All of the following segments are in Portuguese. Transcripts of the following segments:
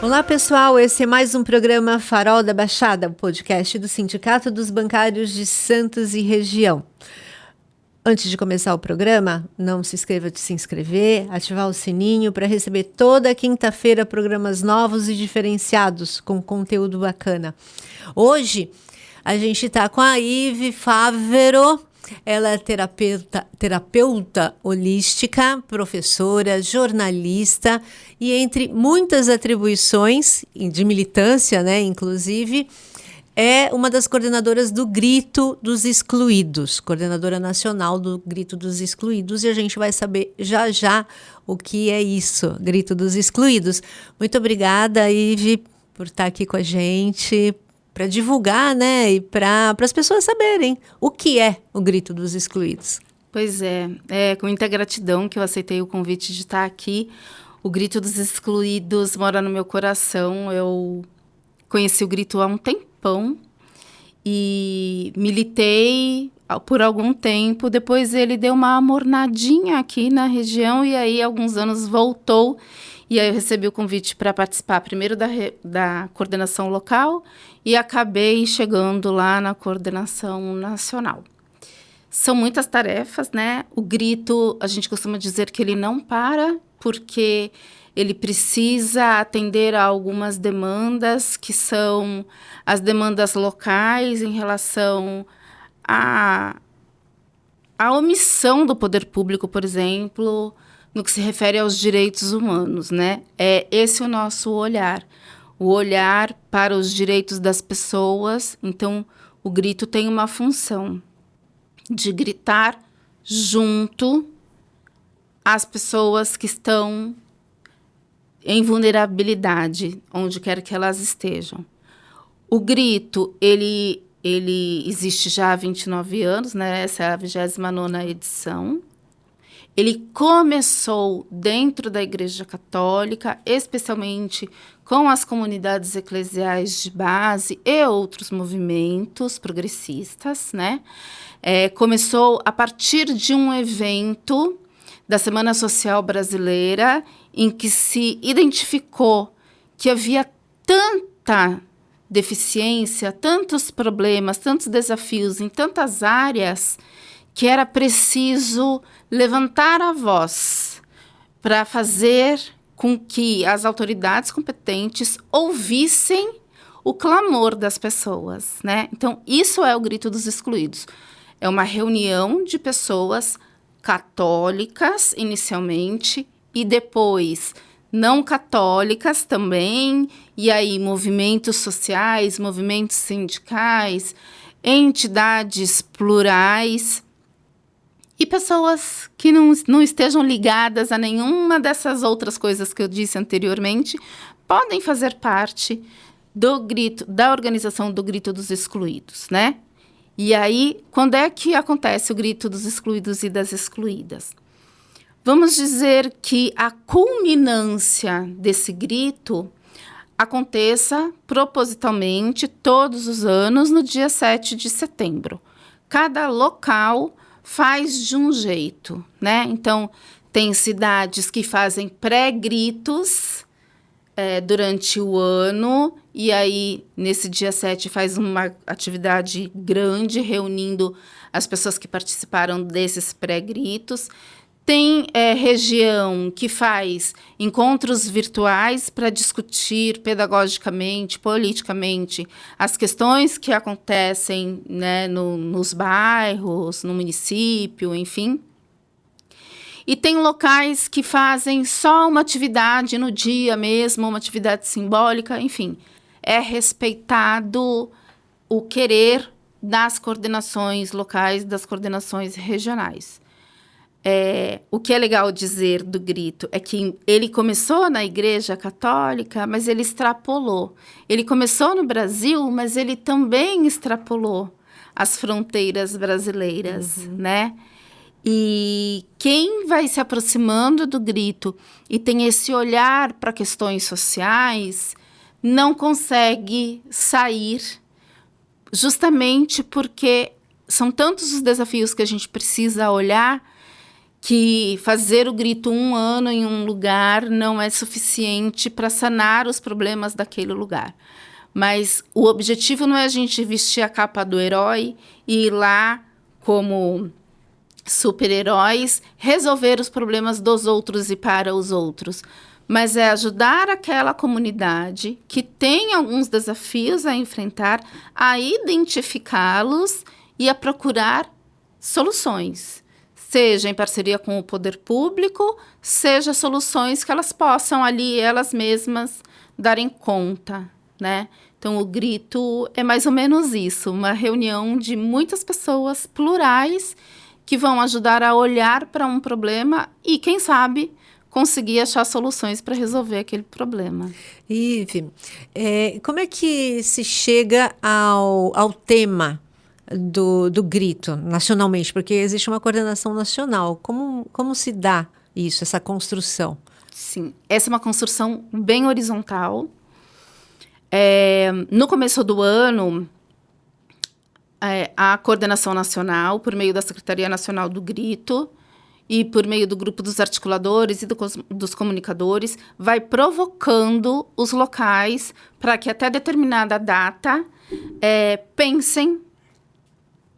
Olá pessoal, esse é mais um programa Farol da Baixada, o podcast do Sindicato dos Bancários de Santos e Região. Antes de começar o programa, não se esqueça de se inscrever, ativar o sininho para receber toda quinta-feira programas novos e diferenciados com conteúdo bacana. Hoje a gente está com a Ive Fávero. Ela é terapeuta holística, professora, jornalista e, entre muitas atribuições de militância, né, inclusive, é uma das coordenadoras do Grito dos Excluídos, coordenadora nacional do Grito dos Excluídos, e a gente vai saber já já o que é isso, Grito dos Excluídos. Muito obrigada, Ive, por estar aqui com a gente, para divulgar, né, e para as pessoas saberem o que é o Grito dos Excluídos. Pois é com muita gratidão que eu aceitei o convite de estar aqui. O Grito dos Excluídos mora no meu coração. Eu conheci o Grito há um tempão e militei por algum tempo. Depois ele deu uma amornadinha aqui na região e aí, há alguns anos, voltou. E aí eu recebi o convite para participar primeiro da coordenação local e acabei chegando lá na coordenação nacional. São muitas tarefas, né? O Grito, a gente costuma dizer que ele não para, porque ele precisa atender a algumas demandas, que são as demandas locais em relação à omissão do poder público, por exemplo, no que se refere aos direitos humanos, né? É esse o nosso olhar, o olhar para os direitos das pessoas. Então, o Grito tem uma função de gritar junto às pessoas que estão em vulnerabilidade, onde quer que elas estejam. O Grito, ele existe já há 29 anos, né? Essa é a 29ª edição. Ele começou dentro da Igreja Católica, especialmente com as comunidades eclesiais de base e outros movimentos progressistas, né? Começou a partir de um evento da Semana Social Brasileira, em que se identificou que havia tanta deficiência, tantos problemas, tantos desafios em tantas áreas, que era preciso levantar a voz para fazer com que as autoridades competentes ouvissem o clamor das pessoas, né? Então, isso é o Grito dos Excluídos. É uma reunião de pessoas católicas, inicialmente, e depois não católicas também, e aí movimentos sociais, movimentos sindicais, entidades plurais, e pessoas que não estejam ligadas a nenhuma dessas outras coisas que eu disse anteriormente podem fazer parte do Grito, da organização do Grito dos Excluídos, né? E aí, quando é que acontece o Grito dos Excluídos e das Excluídas? Vamos dizer que a culminância desse grito aconteça propositalmente todos os anos no dia 7 de setembro. Cada local faz de um jeito, né? Então, tem cidades que fazem pré-gritos durante o ano, e aí, nesse dia 7, faz uma atividade grande, reunindo as pessoas que participaram desses pré-gritos. Tem região que faz encontros virtuais para discutir pedagogicamente, politicamente, as questões que acontecem, né, nos bairros, no município, enfim. E tem locais que fazem só uma atividade no dia mesmo, uma atividade simbólica, enfim. É respeitado o querer das coordenações locais, das coordenações regionais. O que é legal dizer do grito é que ele começou na Igreja Católica, mas ele extrapolou. Ele começou no Brasil, mas ele também extrapolou as fronteiras brasileiras, né? E quem vai se aproximando do grito e tem esse olhar para questões sociais não consegue sair, justamente porque são tantos os desafios que a gente precisa olhar, que fazer o grito 1 ano em um lugar não é suficiente para sanar os problemas daquele lugar. Mas o objetivo não é a gente vestir a capa do herói e ir lá como super-heróis resolver os problemas dos outros e para os outros. Mas é ajudar aquela comunidade que tem alguns desafios a enfrentar, a identificá-los e a procurar soluções. Seja em parceria com o poder público, seja soluções que elas possam ali, elas mesmas, darem conta, né? Então, o grito é mais ou menos isso, uma reunião de muitas pessoas plurais que vão ajudar a olhar para um problema e, quem sabe, conseguir achar soluções para resolver aquele problema. Ive, como é que se chega ao tema do grito nacionalmente? Porque existe uma coordenação nacional. Como se dá isso, essa construção? Sim, essa é uma construção bem horizontal. No começo do ano, a coordenação nacional, por meio da Secretaria Nacional do Grito e por meio do grupo dos articuladores e dos comunicadores, vai provocando os locais para que até determinada data pensem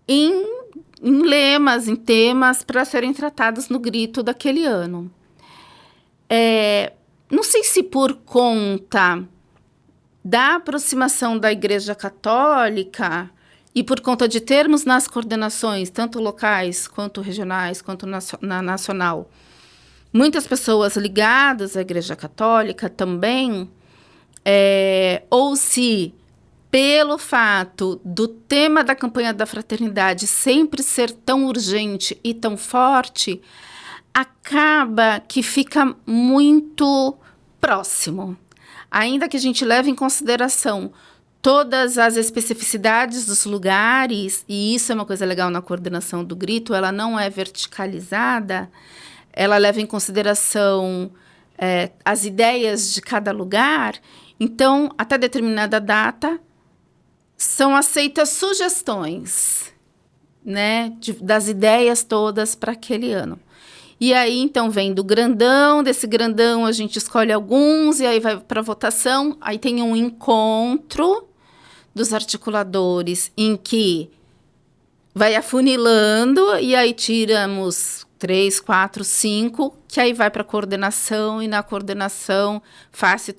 em lemas, em temas para serem tratados no grito daquele ano. Não sei se por conta da aproximação da Igreja Católica e por conta de termos nas coordenações, tanto locais, quanto regionais, quanto na nacional, muitas pessoas ligadas à Igreja Católica também, ou se pelo fato do tema da campanha da fraternidade sempre ser tão urgente e tão forte, acaba que fica muito próximo. Ainda que a gente leve em consideração todas as especificidades dos lugares, e isso é uma coisa legal na coordenação do grito, ela não é verticalizada, ela leva em consideração as ideias de cada lugar. Então, até determinada data, são aceitas sugestões, né, das ideias todas para aquele ano. E aí, então, vem do grandão, desse grandão a gente escolhe alguns, e aí vai para votação, aí tem um encontro dos articuladores em que vai afunilando, e aí tiramos 3, 4, 5, que aí vai para a coordenação, e na coordenação faz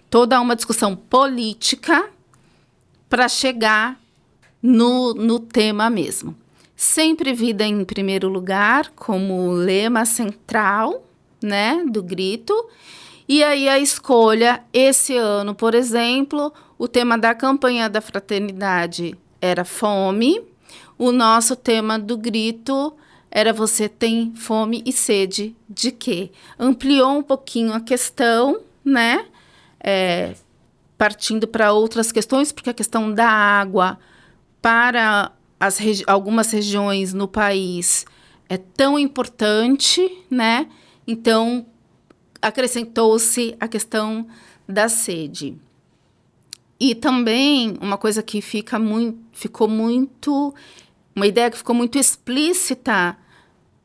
toda uma discussão política para chegar no tema mesmo. Sempre vida em primeiro lugar, como lema central, né, do grito. E aí a escolha, esse ano, por exemplo, o tema da campanha da fraternidade era fome. O nosso tema do grito era você tem fome e sede de quê? Ampliou um pouquinho a questão, né? Partindo para outras questões, porque a questão da água para algumas regiões no país é tão importante, né? Então, acrescentou-se a questão da sede. E também uma coisa que uma ideia que ficou muito explícita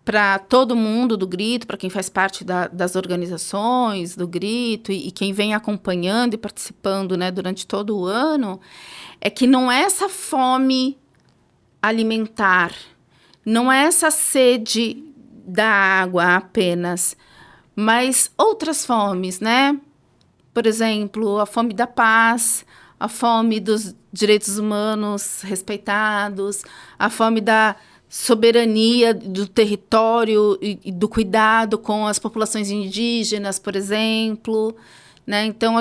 para todo mundo do grito, para quem faz parte das organizações do grito e quem vem acompanhando e participando, né, durante todo o ano, é que não é essa fome alimentar, não é essa sede da água apenas, mas outras fomes, né? Por exemplo, a fome da paz, a fome dos direitos humanos respeitados, a fome da soberania do território e do cuidado com as populações indígenas, por exemplo, né? Então,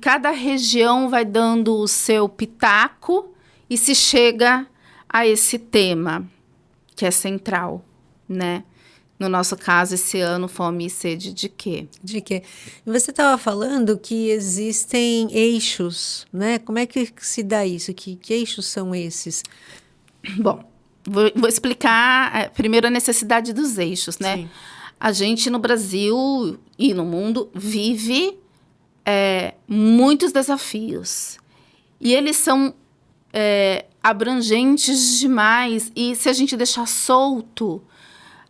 cada região vai dando o seu pitaco e se chega a esse tema, que é central, né? No nosso caso, esse ano, fome e sede de quê? De quê? Você estava falando que existem eixos, né? Como é que se dá isso? Que eixos são esses? Bom, vou explicar primeiro a necessidade dos eixos, né? Sim. A gente no Brasil e no mundo vive muitos desafios. E eles são abrangentes demais. E se a gente deixar solto,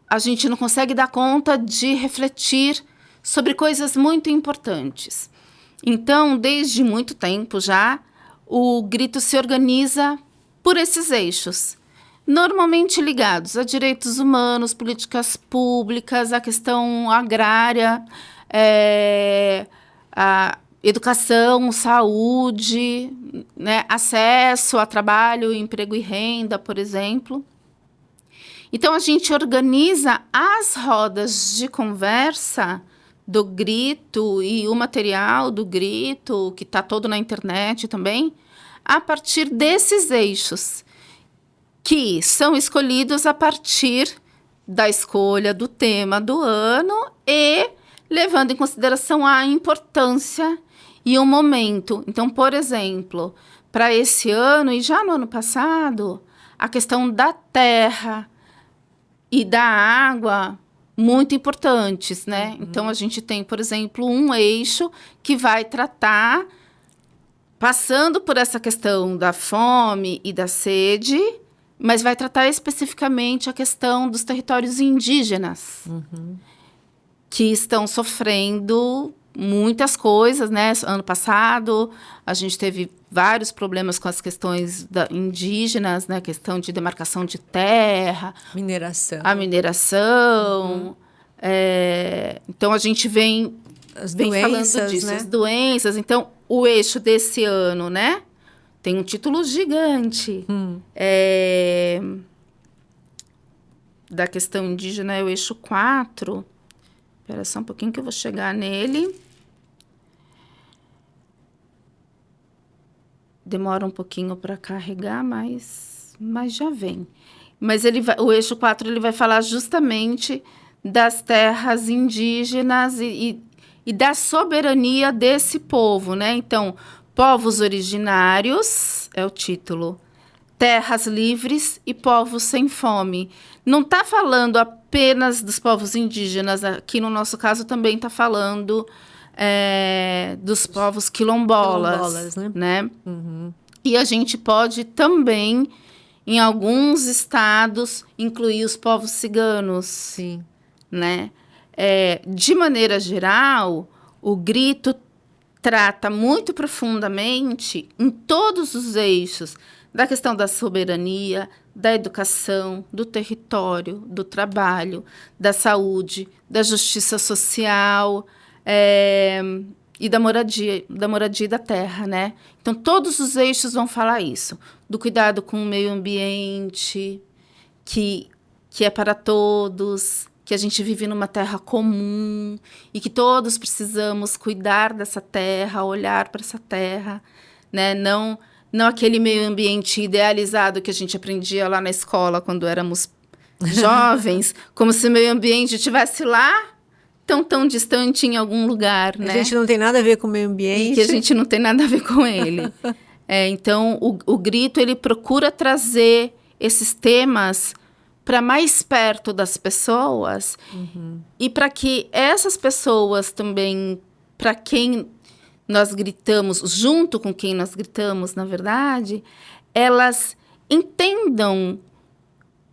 a gente não consegue dar conta de refletir sobre coisas muito importantes. Então, desde muito tempo já, o grito se organiza por esses eixos, normalmente ligados a direitos humanos, políticas públicas, a questão agrária, a educação, saúde, né, acesso a trabalho, emprego e renda, por exemplo. Então, a gente organiza as rodas de conversa do grito e o material do grito, que está todo na internet também, a partir desses eixos, que são escolhidos a partir da escolha do tema do ano e levando em consideração a importância e o momento. Então, por exemplo, para esse ano e já no ano passado, a questão da terra e da água, muito importantes, né? Uhum. Então, a gente tem, por exemplo, um eixo que vai tratar, passando por essa questão da fome e da sede, mas vai tratar especificamente a questão dos territórios indígenas, que estão sofrendo muitas coisas, né? Ano passado, a gente teve vários problemas com as questões indígenas, né? Questão de demarcação de terra. Mineração. A mineração. Então, a gente vem falando disso. Né? As doenças. Então, o eixo desse ano, né? Tem um título gigante. Da questão indígena é o eixo 4. Espera só um pouquinho que eu vou chegar nele. Demora um pouquinho para carregar, mas já vem. Mas o eixo 4 ele vai falar justamente das terras indígenas e da soberania desse povo, né? Então, povos originários, é o título, terras livres e povos sem fome. Não está falando apenas dos povos indígenas, aqui no nosso caso também está falando dos povos quilombolas, né? Uhum. E a gente pode também, em alguns estados, incluir os povos ciganos. Sim. Né? De maneira geral, o grito trata muito profundamente, em todos os eixos, da questão da soberania, da educação, do território, do trabalho, da saúde, da justiça social, e da moradia e da terra, né? Então, todos os eixos vão falar isso. Do cuidado com o meio ambiente, que é para todos, que a gente vive numa terra comum e que todos precisamos cuidar dessa terra, olhar para essa terra, né? Não aquele meio ambiente idealizado que a gente aprendia lá na escola quando éramos jovens, como se o meio ambiente estivesse lá, tão distante em algum lugar, né? A gente não tem nada a ver com o meio ambiente. E que a gente não tem nada a ver com ele. Então, o grito, ele procura trazer esses temas para mais perto das pessoas e para que essas pessoas também, para quem nós gritamos, junto com quem nós gritamos, na verdade, elas entendam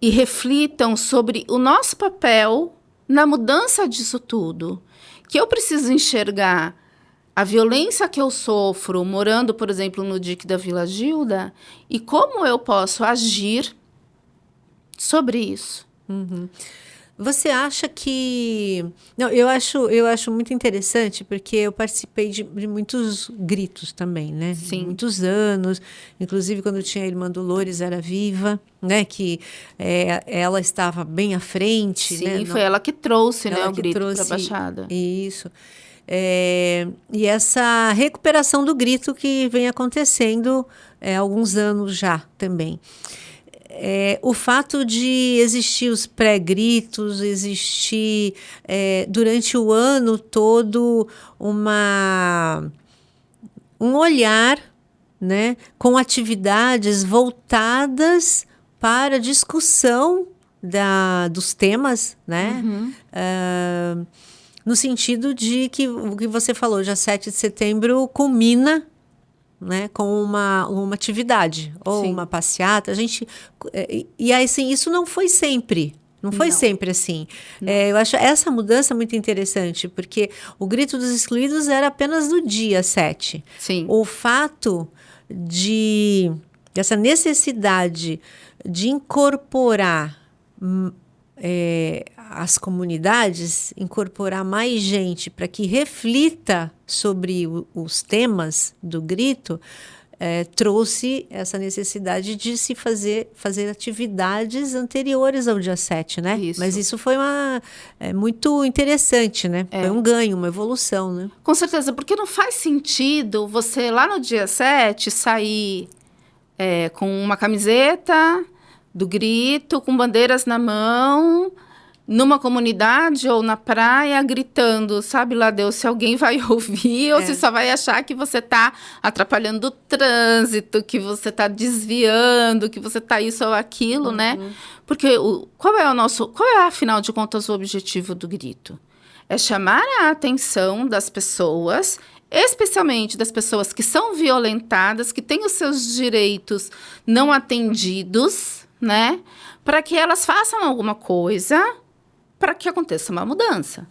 e reflitam sobre o nosso papel na mudança disso tudo. Que eu preciso enxergar a violência que eu sofro morando, por exemplo, no DIC da Vila Gilda e como eu posso agir sobre isso. Você acha que... Não, eu acho muito interessante, porque eu participei de muitos gritos também, né? Sim. Muitos anos, inclusive quando tinha a irmã Dolores era viva, né? Que ela estava bem à frente. Sim, né? Foi ela que trouxe, ela o grito para a Baixada. Isso. E essa recuperação do grito que vem acontecendo há alguns anos já também. O fato de existir os pré-gritos, existir durante o ano todo um olhar, né, com atividades voltadas para a discussão dos temas, né? No sentido de que o que você falou, já 7 de setembro culmina, né, com uma atividade ou Sim. uma passeata. E assim, isso não foi sempre, Não foi Não. sempre assim. Eu acho essa mudança muito interessante, porque o grito dos excluídos era apenas no dia 7. Sim. O fato dessa necessidade de incorporar as comunidades, incorporar mais gente para que reflita sobre os temas do grito, trouxe essa necessidade de se fazer atividades anteriores ao dia 7, né? Isso. Mas isso foi muito interessante, né? Foi um ganho, uma evolução, né? Com certeza, porque não faz sentido você, lá no dia 7, sair com uma camiseta do grito, com bandeiras na mão, numa comunidade ou na praia, gritando, sabe lá Deus se alguém vai ouvir ou se só vai achar que você está atrapalhando o trânsito, que você está desviando, que você está isso ou aquilo, né? Porque qual é, afinal de contas, o objetivo do grito? É chamar a atenção das pessoas, especialmente das pessoas que são violentadas, que têm os seus direitos não atendidos, né? Para que elas façam alguma coisa para que aconteça uma mudança.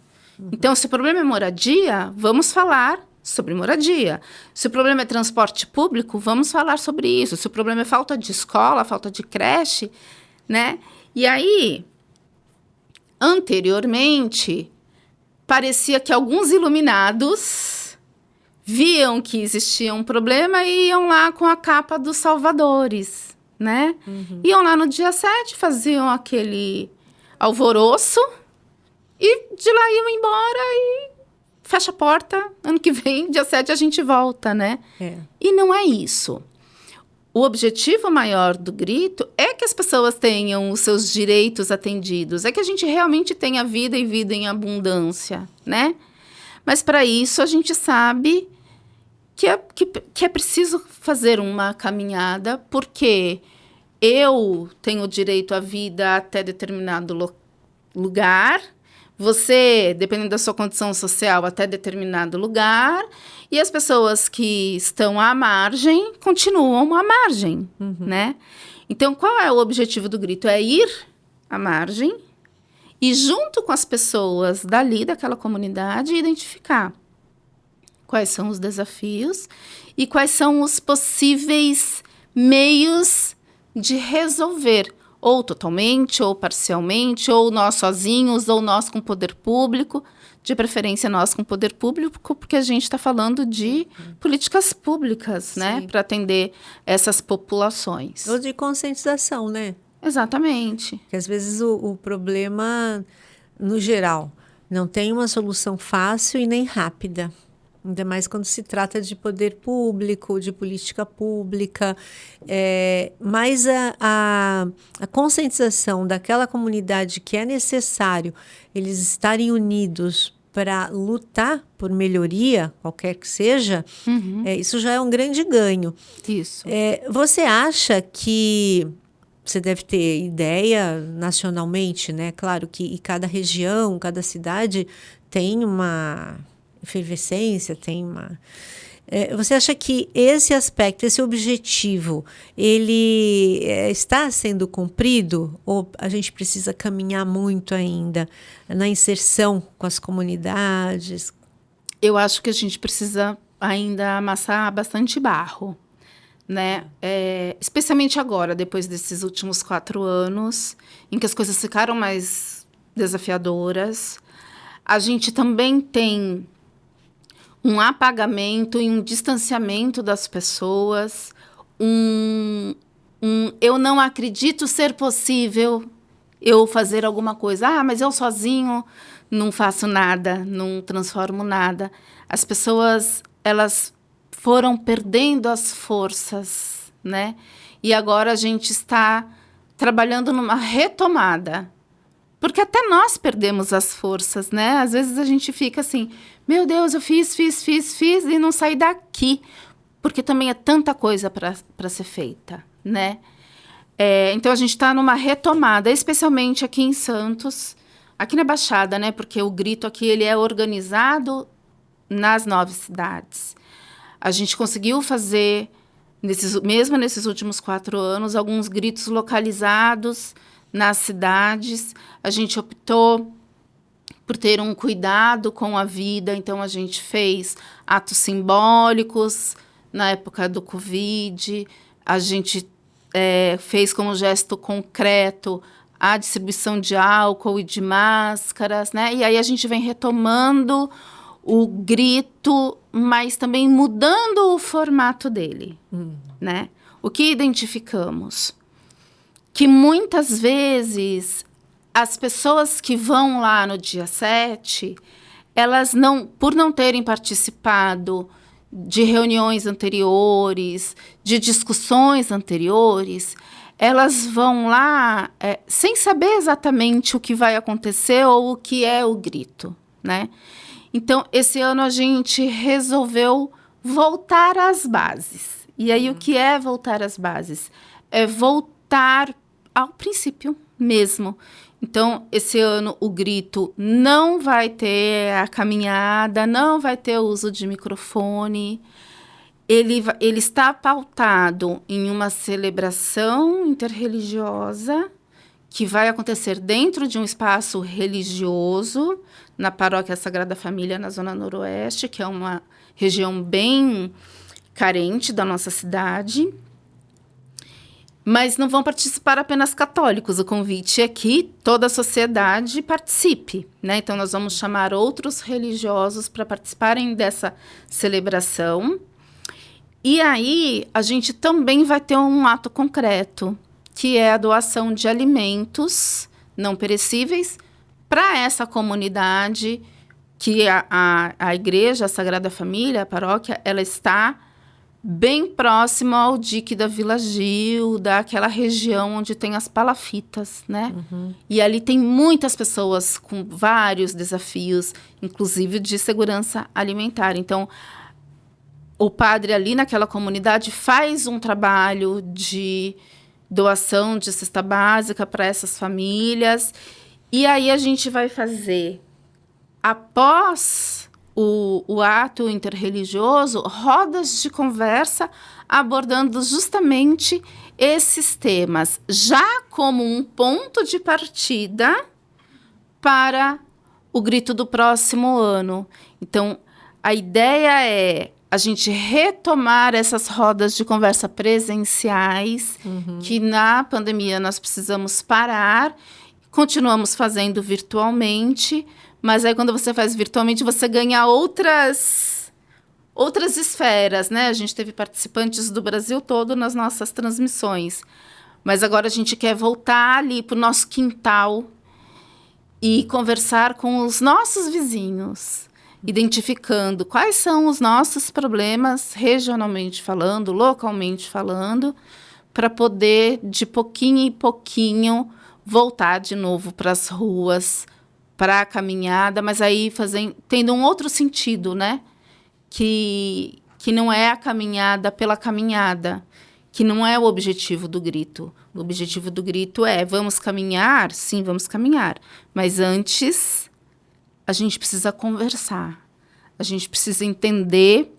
Então, se o problema é moradia, vamos falar sobre moradia. Se o problema é transporte público, vamos falar sobre isso. Se o problema é falta de escola, falta de creche, né? E aí, anteriormente, parecia que alguns iluminados viam que existia um problema e iam lá com a capa dos salvadores, né? Iam lá no dia 7, faziam aquele alvoroço e de lá iam embora e fecha a porta. Ano que vem, dia 7, a gente volta, né? E não é isso. O objetivo maior do grito é que as pessoas tenham os seus direitos atendidos, é que a gente realmente tenha vida e vida em abundância, né? Mas para isso a gente sabe que é preciso fazer uma caminhada, porque eu tenho direito à vida até determinado lugar, você, dependendo da sua condição social, até determinado lugar, e as pessoas que estão à margem continuam à margem, né? Então, qual é o objetivo do grito? É ir à margem e, junto com as pessoas dali, daquela comunidade, identificar quais são os desafios e quais são os possíveis meios de resolver, ou totalmente, ou parcialmente, ou nós sozinhos, ou nós com poder público, de preferência nós com poder público, porque a gente está falando de políticas públicas, né, para atender essas populações. Ou de conscientização, né? Exatamente. Porque às vezes o problema, no geral, não tem uma solução fácil e nem rápida. Ainda mais quando se trata de poder público, de política pública. Mas a conscientização daquela comunidade que é necessário eles estarem unidos para lutar por melhoria, qualquer que seja, isso já é um grande ganho. Isso. Você acha que... Você deve ter ideia nacionalmente, né? Claro que cada região, cada cidade tem uma efervescência, tem uma... Você acha que esse aspecto, esse objetivo, ele está sendo cumprido? Ou a gente precisa caminhar muito ainda na inserção com as comunidades? Eu acho que a gente precisa ainda amassar bastante barro, né? Especialmente agora, depois desses últimos 4 anos, em que as coisas ficaram mais desafiadoras. A gente também tem um apagamento e um distanciamento das pessoas, eu não acredito ser possível eu fazer alguma coisa. Mas eu sozinho não faço nada, não transformo nada. As pessoas, elas foram perdendo as forças, né? E agora a gente está trabalhando numa retomada. Porque até nós perdemos as forças, né? Às vezes a gente fica assim, meu Deus, eu fiz e não saí daqui. Porque também é tanta coisa para ser feita, né? Então a gente está numa retomada, especialmente aqui em Santos, aqui na Baixada, né? Porque o grito aqui ele é organizado nas 9 cidades. A gente conseguiu fazer, mesmo nesses últimos 4 anos, alguns gritos localizados nas cidades. A gente optou por ter um cuidado com a vida, então a gente fez atos simbólicos na época do Covid, a gente fez como gesto concreto a distribuição de álcool e de máscaras, né? E aí a gente vem retomando o grito, mas também mudando o formato dele, né? O que identificamos? Que muitas vezes as pessoas que vão lá no dia 7, elas não, por não terem participado de reuniões anteriores, de discussões anteriores, elas vão lá sem saber exatamente o que vai acontecer ou o que é o grito, né? Então, esse ano a gente resolveu voltar às bases. E aí, o que é voltar às bases? É voltar ao princípio mesmo. Então, esse ano o grito não vai ter a caminhada, não vai ter o uso de microfone. Ele está pautado em uma celebração interreligiosa que vai acontecer dentro de um espaço religioso, na Paróquia Sagrada Família, na Zona Noroeste, que é uma região bem carente da nossa cidade. Mas não vão participar apenas católicos. O convite é que toda a sociedade participe, né? Então, nós vamos chamar outros religiosos para participarem dessa celebração. E aí, a gente também vai ter um ato concreto, que é a doação de alimentos não perecíveis para essa comunidade, que a igreja, a Sagrada Família, a paróquia, ela está bem próximo ao dique da Vila Gil, daquela região onde tem as palafitas, né? E ali tem muitas pessoas com vários desafios, inclusive de segurança alimentar. Então, o padre ali naquela comunidade faz um trabalho de doação de cesta básica para essas famílias. E aí a gente vai fazer, após o ato interreligioso, rodas de conversa abordando justamente esses temas, já como um ponto de partida para o grito do próximo ano. Então, a ideia é a gente retomar essas rodas de conversa presenciais, que na pandemia nós precisamos parar, continuamos fazendo virtualmente, mas aí quando você faz virtualmente, você ganha outras esferas, né? A gente teve participantes do Brasil todo nas nossas transmissões. Mas agora a gente quer voltar ali para o nosso quintal e conversar com os nossos vizinhos, identificando quais são os nossos problemas, regionalmente falando, localmente falando, para poder, de pouquinho em pouquinho, voltar de novo para as ruas, para a caminhada, mas aí tendo um outro sentido, né? Que não é a caminhada pela caminhada, que não é o objetivo do grito. O objetivo do grito é, vamos caminhar? Sim, vamos caminhar. Mas antes, a gente precisa conversar. A gente precisa entender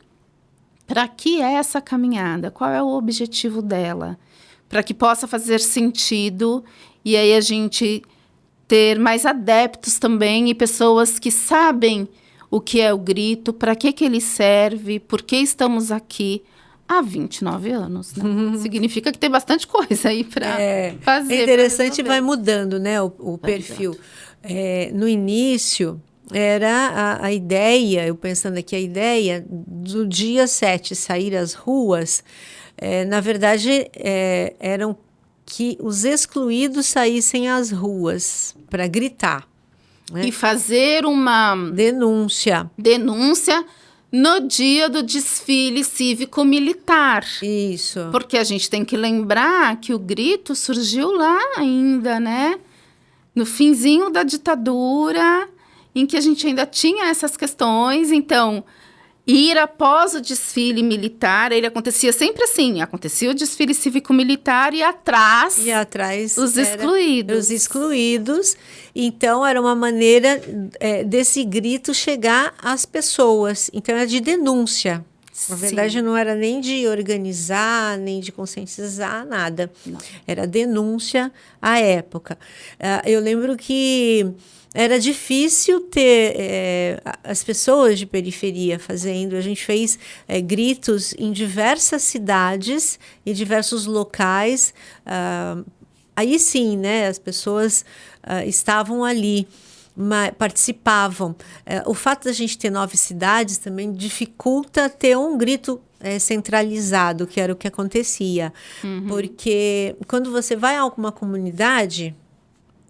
para que é essa caminhada, qual é o objetivo dela, para que possa fazer sentido e aí a gente ter mais adeptos também e pessoas que sabem o que é o grito, para que ele serve, por que estamos aqui há 29 anos, né? Significa que tem bastante coisa aí para fazer. É interessante, vai mudando, né, o perfil. No início, era a ideia, eu pensando aqui, a ideia do dia 7 sair às ruas, na verdade, eram que os excluídos saíssem às ruas para gritar. Né? E fazer uma denúncia no dia do desfile cívico-militar. Isso. Porque a gente tem que lembrar que o grito surgiu lá ainda, né? No finzinho da ditadura, em que a gente ainda tinha essas questões. Então, ir após o desfile militar, ele acontecia sempre assim. Acontecia o desfile cívico-militar e atrás os excluídos. Os excluídos. Então, era uma maneira desse grito chegar às pessoas. Então, é de denúncia. Na verdade, não era nem de organizar, nem de conscientizar, nada. Não. Era denúncia à época. Eu lembro que era difícil ter as pessoas de periferia fazendo. A gente fez gritos em diversas cidades, em diversos locais. Aí sim, né, as pessoas estavam ali, participavam. O fato da gente ter 9 cidades também dificulta ter um grito centralizado, que era o que acontecia. Porque quando você vai a alguma comunidade,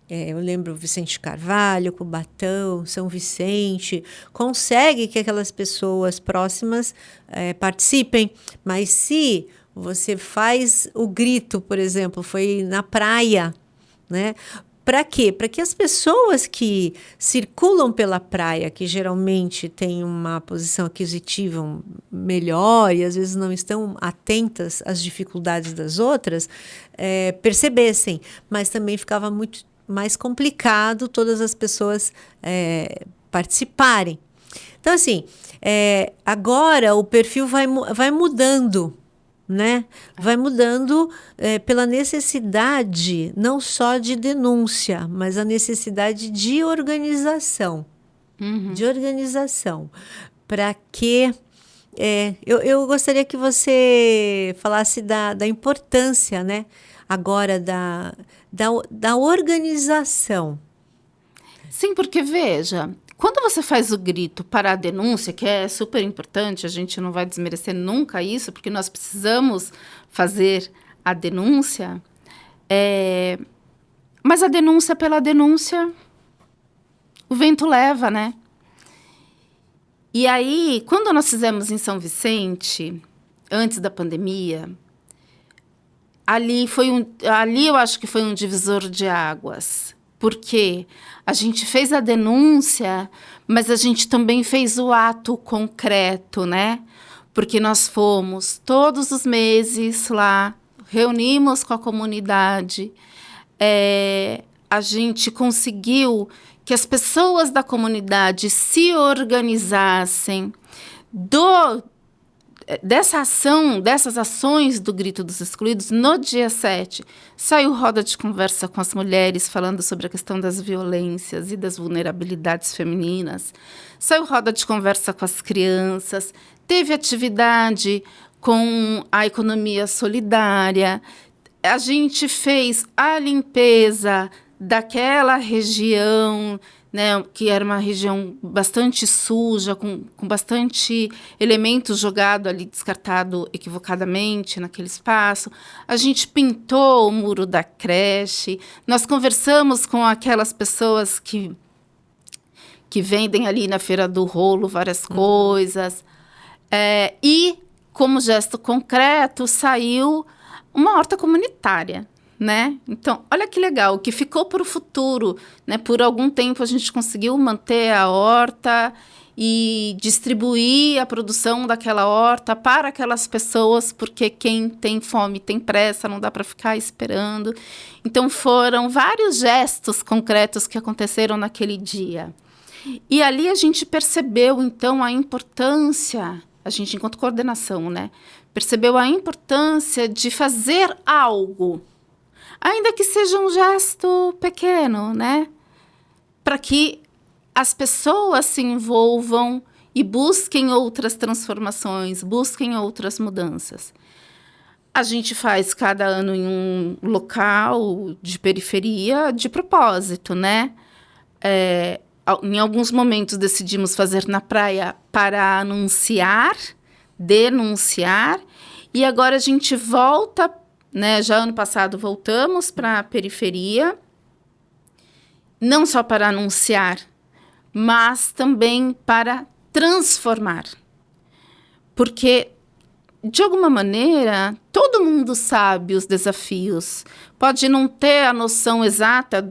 eu lembro Vicente Carvalho, Cubatão, São Vicente, consegue que aquelas pessoas próximas participem, mas se você faz o grito, por exemplo, foi na praia, né? Para quê? Para que as pessoas que circulam pela praia, que geralmente têm uma posição aquisitiva melhor e às vezes não estão atentas às dificuldades das outras, percebessem, mas também ficava muito mais complicado todas as pessoas participarem. Então, assim, agora o perfil vai mudando, né? Vai mudando pela necessidade não só de denúncia, mas a necessidade de organização. De organização. Para que... eu gostaria que você falasse da importância, né? Agora da organização. Sim, porque veja, quando você faz o grito para a denúncia, que é super importante, a gente não vai desmerecer nunca isso, porque nós precisamos fazer a denúncia, mas a denúncia pela denúncia, o vento leva, né? E aí, quando nós fizemos em São Vicente, antes da pandemia, ali eu acho que foi um divisor de águas, porque a gente fez a denúncia, mas a gente também fez o ato concreto, né? Porque nós fomos todos os meses lá, reunimos com a comunidade, a gente conseguiu que as pessoas da comunidade se organizassem dessas ações do Grito dos Excluídos. No dia 7, saiu roda de conversa com as mulheres, falando sobre a questão das violências e das vulnerabilidades femininas. Saiu roda de conversa com as crianças. Teve atividade com a economia solidária. A gente fez a limpeza daquela região, né, que era uma região bastante suja, com bastante elementos jogado ali, descartado equivocadamente naquele espaço. A gente pintou o muro da creche, nós conversamos com aquelas pessoas que vendem ali na Feira do Rolo várias coisas. E, como gesto concreto, saiu uma horta comunitária, né? Então, olha que legal, o que ficou para o futuro, né? Por algum tempo a gente conseguiu manter a horta e distribuir a produção daquela horta para aquelas pessoas, porque quem tem fome tem pressa, não dá para ficar esperando. Então, foram vários gestos concretos que aconteceram naquele dia. E ali a gente percebeu, então, a importância, a gente, enquanto coordenação, né? Percebeu a importância de fazer algo, ainda que seja um gesto pequeno, né? Para que as pessoas se envolvam e busquem outras transformações, busquem outras mudanças. A gente faz cada ano em um local de periferia de propósito, né? Em alguns momentos decidimos fazer na praia para anunciar, denunciar, e agora a gente volta, né? Já ano passado voltamos para a periferia, não só para anunciar, mas também para transformar. Porque, de alguma maneira, todo mundo sabe os desafios. Pode não ter a noção exata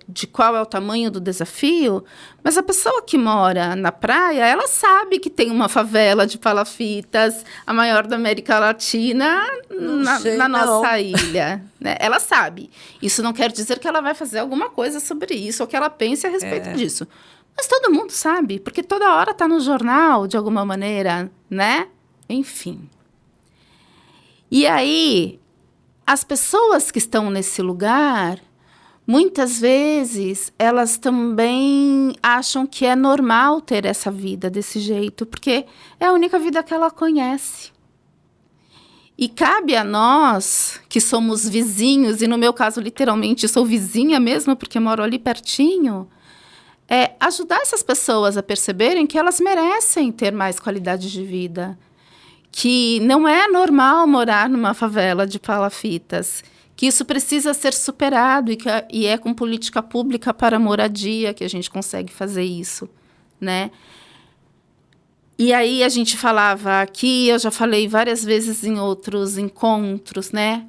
de qual é o tamanho do desafio, mas a pessoa que mora na praia, ela sabe que tem uma favela de palafitas, a maior da América Latina, na nossa ilha. Né? Ela sabe. Isso não quer dizer que ela vai fazer alguma coisa sobre isso, ou que ela pense a respeito disso. Mas todo mundo sabe, porque toda hora está no jornal, de alguma maneira, né? enfim. E aí, as pessoas que estão nesse lugar, muitas vezes, elas também acham que é normal ter essa vida desse jeito, porque é a única vida que ela conhece. E cabe a nós, que somos vizinhos, e no meu caso, literalmente, sou vizinha mesmo, porque moro ali pertinho, ajudar essas pessoas a perceberem que elas merecem ter mais qualidade de vida, que não é normal morar numa favela de palafitas, que isso precisa ser superado e é com política pública para a moradia que a gente consegue fazer isso, né? E aí a gente falava aqui, eu já falei várias vezes em outros encontros, né?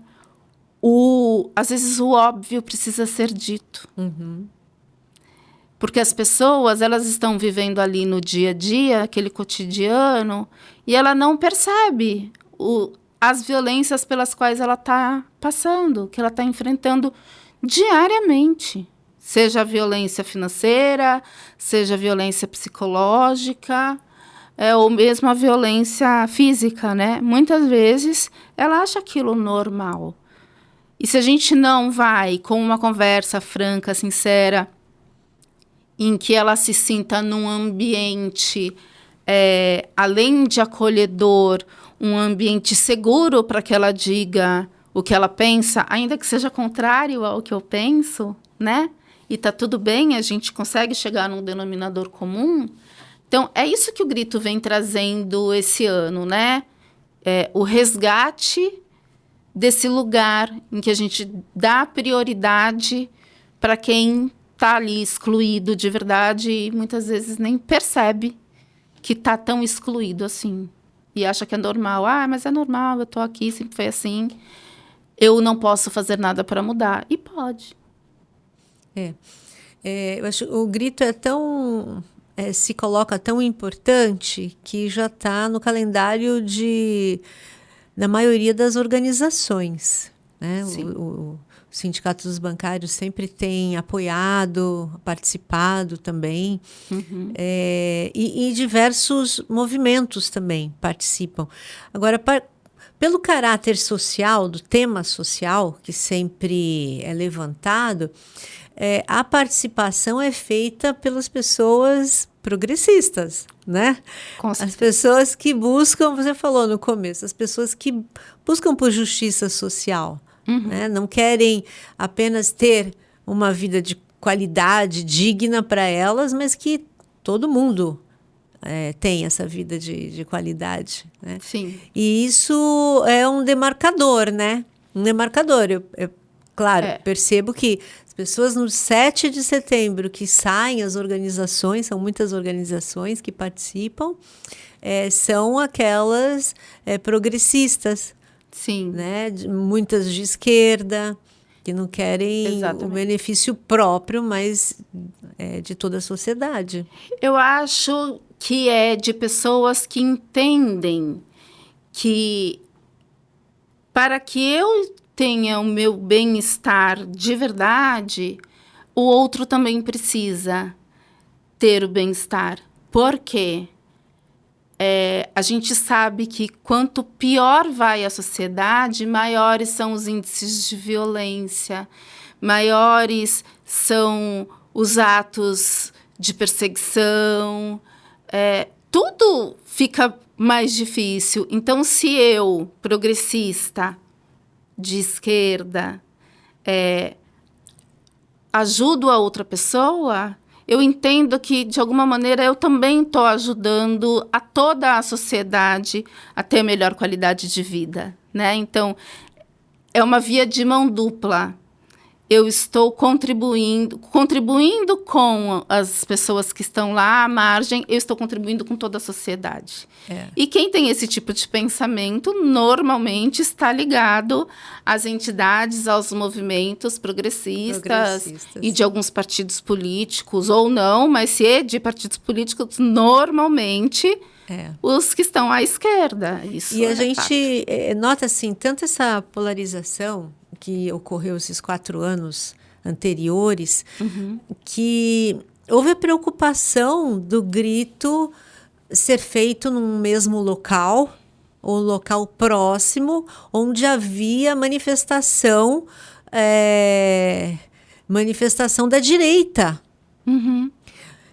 Às vezes o óbvio precisa ser dito. Uhum. Porque as pessoas, elas estão vivendo ali no dia a dia, aquele cotidiano, e ela não percebe as violências pelas quais ela está passando, que ela está enfrentando diariamente. Seja a violência financeira, seja a violência psicológica, ou mesmo a violência física, né? Muitas vezes ela acha aquilo normal. E se a gente não vai com uma conversa franca, sincera, em que ela se sinta num ambiente, além de acolhedor, um ambiente seguro para que ela diga o que ela pensa, ainda que seja contrário ao que eu penso, né? E está tudo bem, a gente consegue chegar num denominador comum. Então, é isso que o Grito vem trazendo esse ano, né? O resgate desse lugar em que a gente dá prioridade para quem está ali excluído de verdade e muitas vezes nem percebe que está tão excluído assim. E acha que é normal. Ah, mas é normal, eu estou aqui, sempre foi assim. Eu não posso fazer nada para mudar. E pode. Eu acho o grito é tão... se coloca tão importante que já está no calendário da maioria das organizações, né? O Sindicato dos Bancários sempre tem apoiado, participado também, e diversos movimentos também participam. Agora, pelo caráter social, do tema social, que sempre é levantado, a participação é feita pelas pessoas progressistas, né? As pessoas que buscam, você falou no começo, as pessoas que buscam por justiça social, né? Não querem apenas ter uma vida de qualidade digna para elas, mas que todo mundo tem essa vida de qualidade, né? Sim. E isso é um demarcador, né? Um demarcador. Claro, percebo que as pessoas no 7 de setembro que saem, as organizações, são muitas organizações que participam, são aquelas progressistas. Sim. Né? Muitas de esquerda, que não querem o benefício próprio, mas de toda a sociedade. Eu acho que é de pessoas que entendem que para que eu tenha o meu bem-estar de verdade, o outro também precisa ter o bem-estar. Por quê? A gente sabe que quanto pior vai a sociedade, maiores são os índices de violência, maiores são os atos de perseguição, tudo fica mais difícil. Então, se eu, progressista, de esquerda, ajudo a outra pessoa, eu entendo que, de alguma maneira, eu também estou ajudando a toda a sociedade a ter melhor qualidade de vida, né? Então, é uma via de mão dupla. Eu estou contribuindo com as pessoas que estão lá à margem, eu estou contribuindo com toda a sociedade. E quem tem esse tipo de pensamento, normalmente está ligado às entidades, aos movimentos progressistas e de alguns partidos políticos, ou não, mas se é de partidos políticos, normalmente os que estão à esquerda. Isso e a gente nota, assim, tanto essa polarização que ocorreu esses 4 anos anteriores, que houve a preocupação do grito ser feito num mesmo local, ou local próximo onde havia manifestação da direita. Uhum.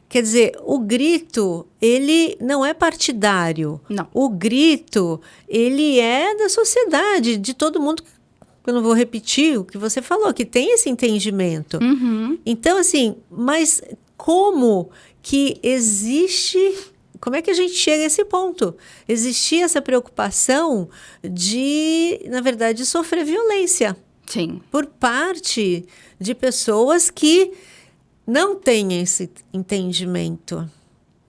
Quer dizer, o grito, ele não é partidário. Não. O grito, ele é da sociedade, de todo mundo. Eu não vou repetir o que você falou, que tem esse entendimento. Uhum. Então, assim, mas como que existe... Como é que a gente chega a esse ponto? Existia essa preocupação de, na verdade, sofrer violência. Sim. Por parte de pessoas que não têm esse entendimento,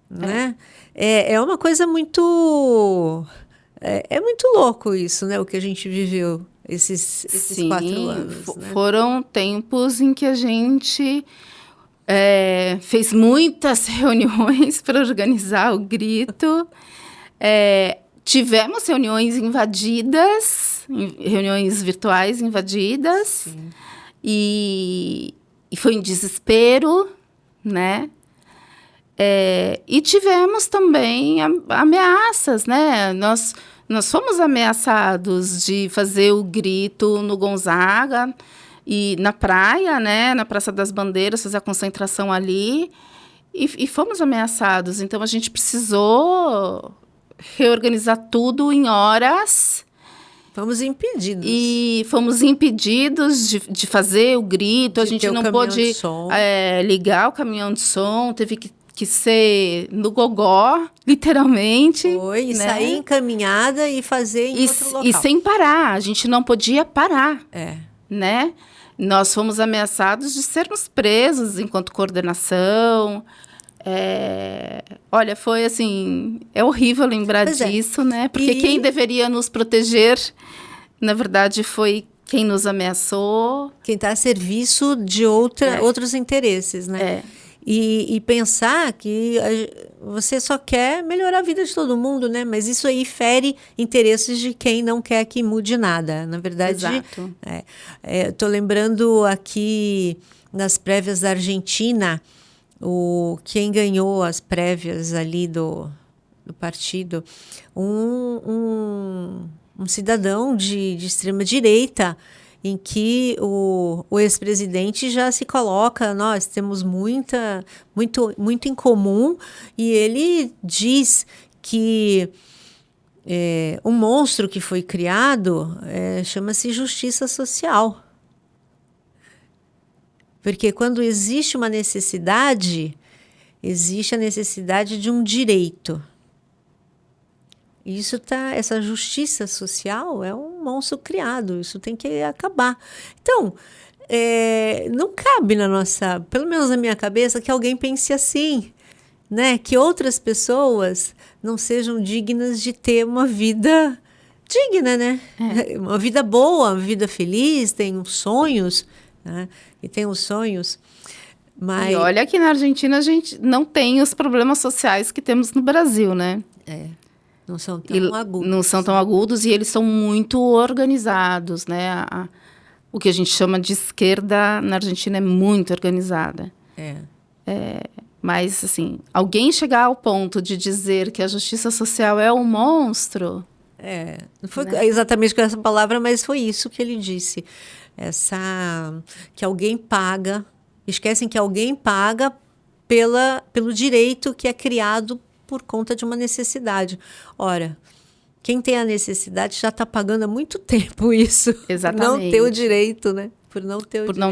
né? É uma coisa muito... É muito louco isso, né? O que a gente viveu esses Sim, 4 anos. Né? Foram tempos em que a gente fez muitas reuniões para organizar o grito. Tivemos reuniões invadidas, reuniões virtuais invadidas. Sim. E foi em desespero, né? E tivemos também ameaças, né? Nós fomos ameaçados de fazer o grito no Gonzaga e na praia, né? Na Praça das Bandeiras, fazer a concentração ali. E fomos ameaçados. Então, a gente precisou reorganizar tudo em horas. Fomos impedidos. E fomos impedidos de fazer o grito. A gente não pôde ligar o caminhão de som. Teve que ser no gogó, literalmente. Foi, e sair encaminhada e fazer em outro local. E sem parar. A gente não podia parar. Né? Nós fomos ameaçados de sermos presos enquanto coordenação. Olha, foi assim... É horrível lembrar disso, né? Porque quem deveria nos proteger, na verdade, foi quem nos ameaçou. Quem está a serviço de outros interesses, né? E pensar que você só quer melhorar a vida de todo mundo, né? Mas isso aí fere interesses de quem não quer que mude nada. Na verdade, estou lembrando aqui nas prévias da Argentina, quem ganhou as prévias ali do partido, um cidadão de extrema-direita, em que o ex-presidente já se coloca, nós temos muito em comum, e ele diz que o monstro que foi criado chama-se justiça social. Porque quando existe uma necessidade, existe a necessidade de um direito. Essa justiça social é um monstro criado, isso tem que acabar. Então, não cabe pelo menos na minha cabeça, que alguém pense assim, né? Que outras pessoas não sejam dignas de ter uma vida digna, né? Uma vida boa, uma vida feliz, tenham sonhos, né? E tem os sonhos. Mas... E olha que na Argentina a gente não tem os problemas sociais que temos no Brasil, né? Não são tão agudos. Não são tão agudos e eles são muito organizados, né? O que a gente chama de esquerda na Argentina é muito organizada. Mas, assim, alguém chegar ao ponto de dizer que a justiça social é um monstro... Não foi exatamente com essa palavra, mas foi isso que ele disse. Que alguém paga... Esquecem que alguém paga pelo direito que é criado por conta de uma necessidade. Ora, quem tem a necessidade já está pagando há muito tempo isso. Exatamente. Por não ter o direito, né? Por não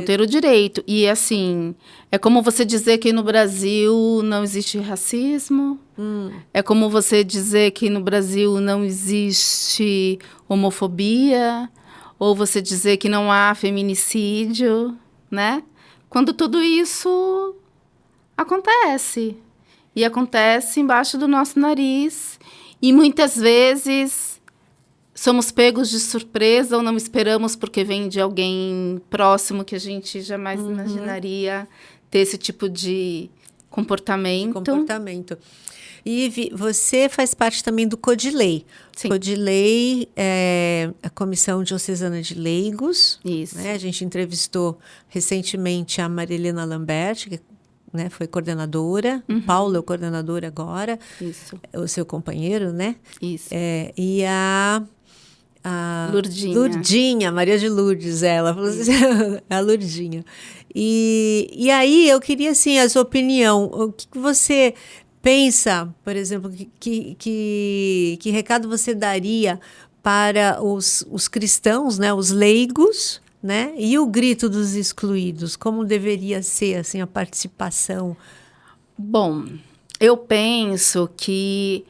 ter o direito. E, assim, é como você dizer que no Brasil não existe racismo. É como você dizer que no Brasil não existe homofobia. Ou você dizer que não há feminicídio, né? Quando tudo isso acontece. E acontece embaixo do nosso nariz. E muitas vezes somos pegos de surpresa ou não esperamos porque vem de alguém próximo que a gente jamais imaginaria ter esse tipo de comportamento. E você faz parte também do CODILEI. Sim. CODILEI é a Comissão Diocesana de Leigos. Isso. Né? A gente entrevistou recentemente a Marilena Lambert, que né? Foi coordenadora. O Paulo é o coordenador agora. Isso. O seu companheiro, né? Isso. E a Lurdinha. Maria de Lourdes, ela falou assim, a Lurdinha. E aí eu queria, assim, a sua opinião. O que você pensa, por exemplo, que recado você daria para os cristãos, né, os leigos, né, e o grito dos excluídos? Como deveria ser, assim, a participação? Bom, eu penso que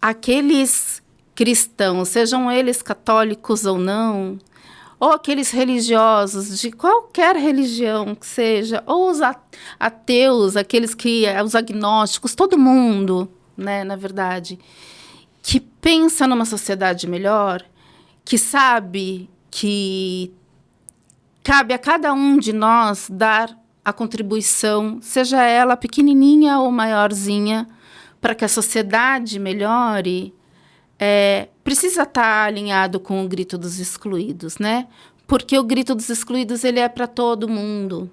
aqueles cristãos, sejam eles católicos ou não, ou aqueles religiosos de qualquer religião que seja, ou os ateus, os agnósticos, todo mundo, né, na verdade, que pensa numa sociedade melhor, que sabe que cabe a cada um de nós dar a contribuição, seja ela pequenininha ou maiorzinha, para que a sociedade melhore, precisa estar alinhado com o grito dos excluídos, né? Porque o grito dos excluídos ele é para todo mundo.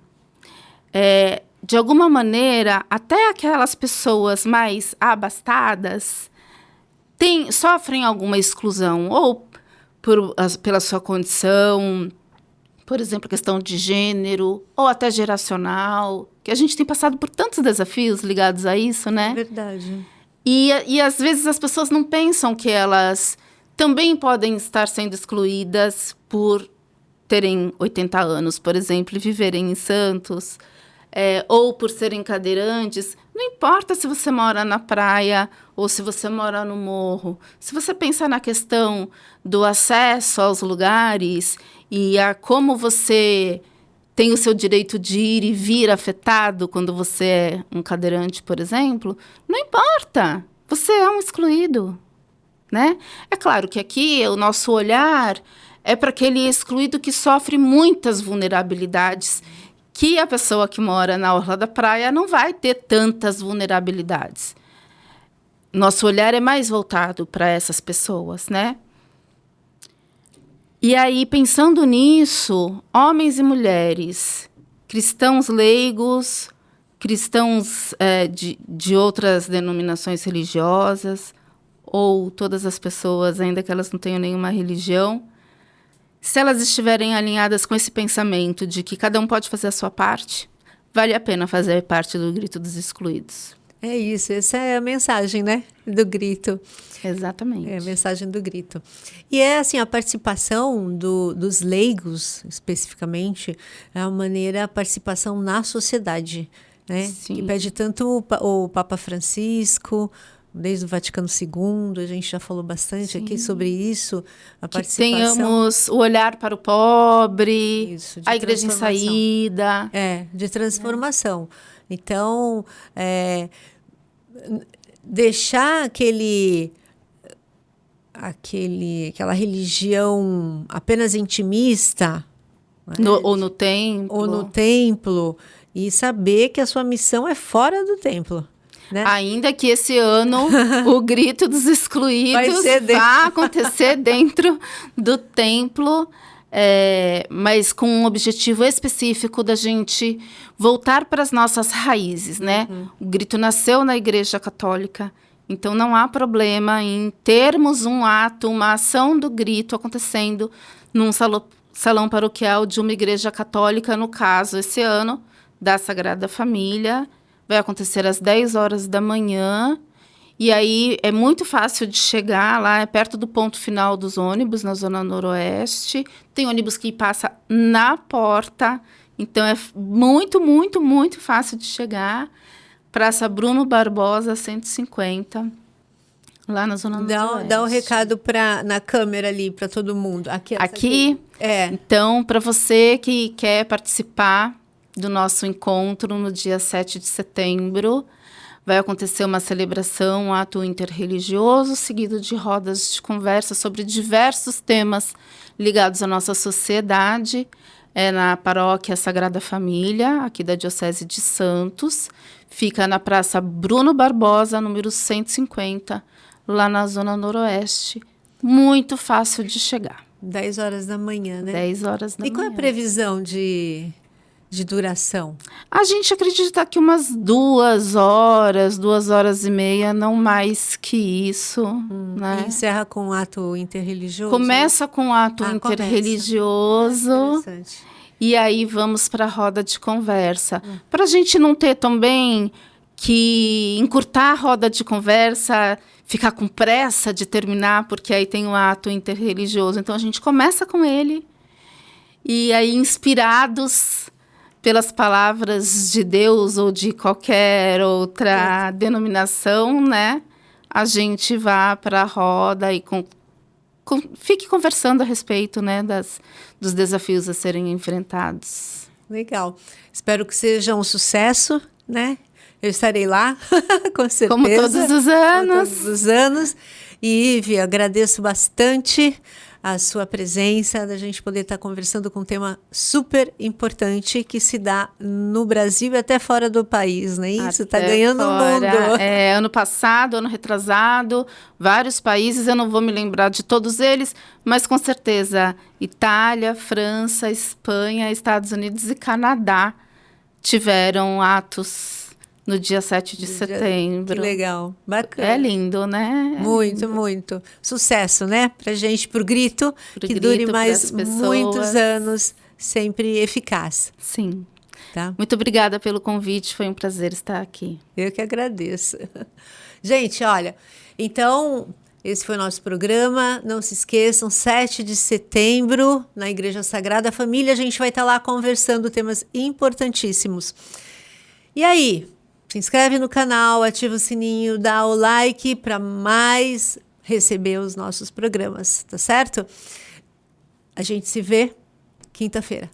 De alguma maneira, até aquelas pessoas mais abastadas sofrem alguma exclusão, ou pela sua condição, por exemplo, questão de gênero, ou até geracional, que a gente tem passado por tantos desafios ligados a isso, né? Verdade. E às vezes as pessoas não pensam que elas também podem estar sendo excluídas por terem 80 anos, por exemplo, e viverem em Santos, ou por serem cadeirantes. Não importa se você mora na praia ou se você mora no morro. Se você pensar na questão do acesso aos lugares e a como você tem o seu direito de ir e vir afetado quando você é um cadeirante, por exemplo, não importa, você é um excluído, né? É claro que aqui o nosso olhar é para aquele excluído que sofre muitas vulnerabilidades, que a pessoa que mora na orla da praia não vai ter tantas vulnerabilidades. Nosso olhar é mais voltado para essas pessoas, né? E aí, pensando nisso, homens e mulheres, cristãos leigos, cristãos de outras denominações religiosas, ou todas as pessoas, ainda que elas não tenham nenhuma religião, se elas estiverem alinhadas com esse pensamento de que cada um pode fazer a sua parte, vale a pena fazer parte do grito dos excluídos. É isso, essa é a mensagem, né, do grito. Exatamente. É a mensagem do grito. E assim, a participação dos leigos, especificamente, é a participação na sociedade, né? Sim. Que pede tanto o Papa Francisco, desde o Vaticano II, a gente já falou bastante aqui sobre isso, a participação. Que tenhamos o olhar para o pobre, Isso, a igreja em saída. De transformação. Então, deixar aquela religião apenas intimista, Ou no templo. E saber que a sua missão é fora do templo. Né? Ainda que esse ano o grito dos excluídos vá acontecer dentro do templo, mas com um objetivo específico da gente voltar para as nossas raízes, né? O grito nasceu na Igreja Católica, então não há problema em termos um ato, uma ação do grito acontecendo num salão paroquial de uma igreja católica, no caso, esse ano, da Sagrada Família. Vai acontecer às 10 horas da manhã. E aí é muito fácil de chegar lá, é perto do ponto final dos ônibus, na Zona Noroeste. Tem ônibus que passa na porta. Então é muito, muito, muito fácil de chegar. Praça Bruno Barbosa, 150, lá na Zona Noroeste. Dá um recado na câmera ali para todo mundo. Aqui? Então, para você que quer participar do nosso encontro no dia 7 de setembro, vai acontecer uma celebração, um ato interreligioso, seguido de rodas de conversa sobre diversos temas ligados à nossa sociedade. É na Paróquia Sagrada Família, aqui da Diocese de Santos. Fica na Praça Bruno Barbosa, número 150, lá na Zona Noroeste. Muito fácil de chegar. 10 horas da manhã, né? 10 horas da manhã. E qual é a previsão de de duração? A gente acredita que umas 2 horas, 2 horas e meia, não mais que isso, né? E encerra com um ato interreligioso? Começa com um ato interreligioso. Interessante. E aí vamos para a roda de conversa. Para a gente não ter também que encurtar a roda de conversa, ficar com pressa de terminar, porque aí tem um ato interreligioso. Então a gente começa com ele, e aí, inspirados pelas palavras de Deus ou de qualquer outra denominação, né? A gente vá para a roda e fique conversando a respeito, né, dos desafios a serem enfrentados. Legal. Espero que seja um sucesso, né? Eu estarei lá, com certeza. Como todos os anos. Como todos os anos. E, Ivy, agradeço bastante a sua presença, da gente poder estar conversando com um tema super importante que se dá no Brasil e até fora do país, né? Isso está ganhando o mundo. Ano passado, ano retrasado, vários países, eu não vou me lembrar de todos eles, mas com certeza Itália, França, Espanha, Estados Unidos e Canadá tiveram atos no dia 7 de setembro. Que legal, bacana. É lindo, né? Muito, muito. Sucesso, né? Pra gente, pro grito, que dure mais muitos anos, sempre eficaz. Sim. Tá? Muito obrigada pelo convite, foi um prazer estar aqui. Eu que agradeço. Gente, olha, então, esse foi o nosso programa. Não se esqueçam, 7 de setembro, na Igreja Sagrada Família, a gente vai estar lá conversando temas importantíssimos. E aí? Se inscreve no canal, ativa o sininho, dá o like para mais receber os nossos programas, tá certo? A gente se vê quinta-feira.